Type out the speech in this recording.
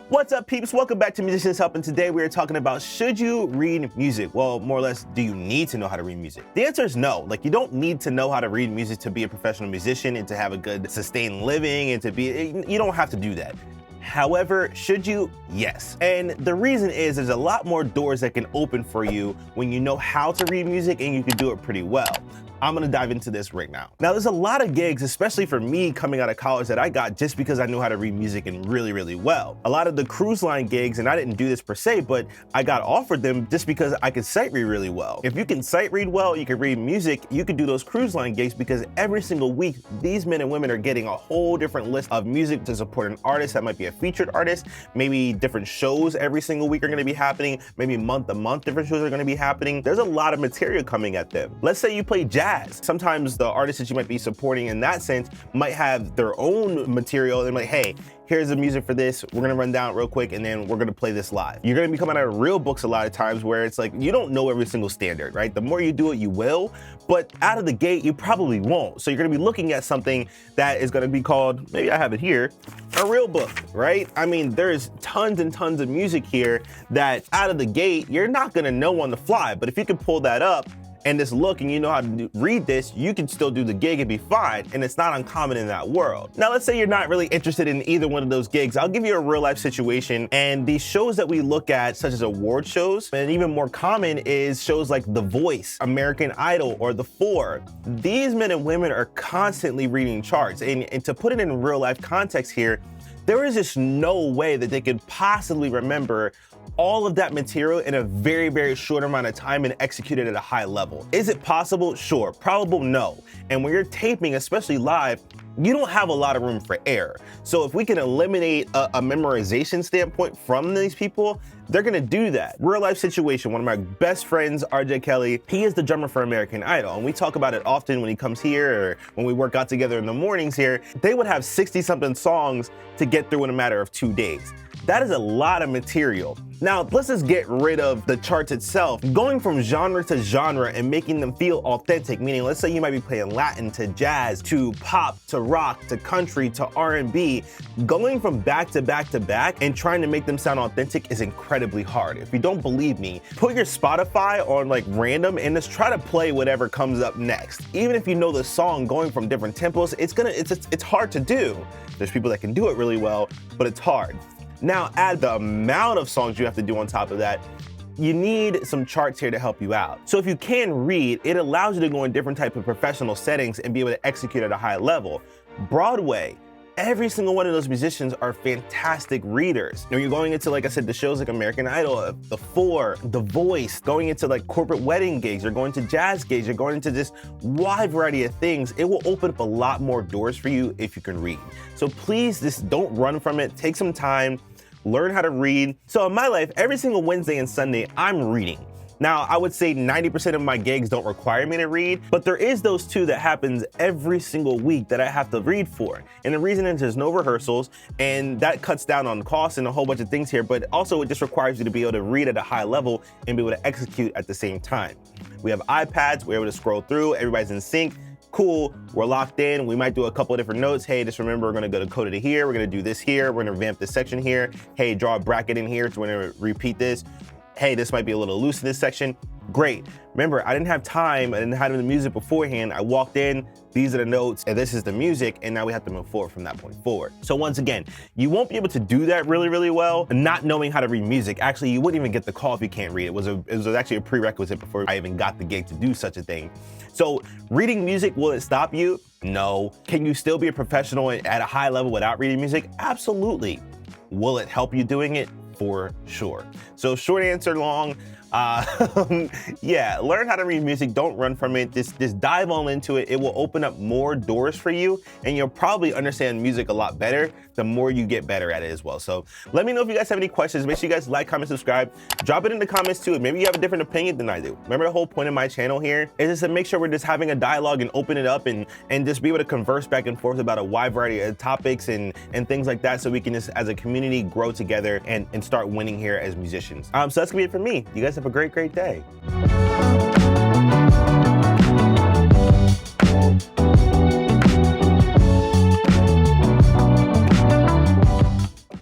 What's up, peeps? Welcome back to Musicians Help, and today we are talking about, should you read music? Well, more or less, do you need to know how to read music? The answer is no. Like, you don't need to know how to read music to be a professional musician and to have a good sustained living and to be, you don't have to do that. However, should you? Yes. And the reason is there's a lot more doors that can open for you when you know how to read music and you can do it pretty well. I'm gonna dive into this right now. Now, there's a lot of gigs, especially for me coming out of college, that I got just because I knew how to read music and really, really well. A lot of the cruise line gigs, and I didn't do this per se, but I got offered them just because I could sight read really well. If you can sight read well, you can read music, you can do those cruise line gigs because every single week, these men and women are getting a whole different list of music to support an artist that might be a featured artist. Maybe different shows every single week are gonna be happening. Maybe month to month, different shows are gonna be happening. There's a lot of material coming at them. Let's say you play jazz. Sometimes the artists that you might be supporting in that sense might have their own material. They're like, hey, here's the music for this. We're gonna run down real quick and then we're gonna play this live. You're gonna be coming out of real books a lot of times where it's like, you don't know every single standard, right? The more you do it, you will, but out of the gate, you probably won't. So you're gonna be looking at something that is gonna be called, maybe I have it here, a real book, right? I mean, there's tons and tons of music here that out of the gate, you're not gonna know on the fly, but if you can pull that up and just look and you know how to read this, you can still do the gig and be fine, and it's not uncommon in that world. Now, let's say you're not really interested in either one of those gigs. I'll give you a real life situation, and these shows that we look at, such as award shows, and even more common is shows like The Voice, American Idol, or The Four. These men and women are constantly reading charts, and to put it in real life context here, there is just no way that they could possibly remember all of that material in a very, very short amount of time and execute it at a high level. Is it possible? Sure. Probable? No. And when you're taping, especially live, you don't have a lot of room for error. So if we can eliminate a memorization standpoint from these people, they're gonna do that. Real life situation, one of my best friends, RJ Kelly, he is the drummer for American Idol. And we talk about it often when he comes here or when we work out together in the mornings here. They would have 60 something songs to get through in a matter of 2 days. That is a lot of material. Now, let's just get rid of the charts itself. Going from genre to genre and making them feel authentic, meaning let's say you might be playing Latin to jazz, to pop, to rock, to country, to R&B. Going from back to back to back and trying to make them sound authentic is incredibly hard. If you don't believe me, put your Spotify on like random and just try to play whatever comes up next. Even if you know the song going from different tempos, it's hard to do. There's people that can do it really well, but it's hard. Now, add the amount of songs you have to do on top of that. You need some charts here to help you out. So if you can read, it allows you to go in different type of professional settings and be able to execute at a high level. Broadway, every single one of those musicians are fantastic readers. Now, you're going into, like I said, the shows like American Idol, The Four, The Voice, going into like corporate wedding gigs, you're going to jazz gigs, you're going into this wide variety of things. It will open up a lot more doors for you if you can read. So please just don't run from it. Take some time, learn how to read. So in my life, every single Wednesday and Sunday, I'm reading. Now, I would say 90% of my gigs don't require me to read, but there is those two that happens every single week that I have to read for. And the reason is there's no rehearsals, and that cuts down on costs and a whole bunch of things here, but also it just requires you to be able to read at a high level and be able to execute at the same time. We have iPads, we're able to scroll through, everybody's in sync. Cool, we're locked in. We might do a couple of different notes. Hey, just remember, we're gonna go to coda to here. We're gonna do this here. We're gonna vamp this section here. Hey, draw a bracket in here. So we're gonna repeat this. Hey, this might be a little loose in this section. Great. Remember, I didn't have time. I didn't have the music beforehand. I walked in, these are the notes, and this is the music, and now we have to move forward from that point forward. So once again, you won't be able to do that really, really well, not knowing how to read music. Actually, you wouldn't even get the call if you can't read. It was actually a prerequisite before I even got the gig to do such a thing. So reading music, will it stop you? No. Can you still be a professional at a high level without reading music? Absolutely. Will it help you doing it? For sure. So short answer, long. Yeah, learn how to read music. Don't run from it. Just dive all into it. It will open up more doors for you, and you'll probably understand music a lot better the more you get better at it as well. So let me know if you guys have any questions. Make sure you guys like, comment, subscribe. Drop it in the comments too. Maybe you have a different opinion than I do. Remember, the whole point of my channel here is just to make sure we're just having a dialogue and open it up and just be able to converse back and forth about a wide variety of topics and things like that, so we can just as a community grow together and start winning here as musicians. So that's gonna be it for me. You guys have a great, great day.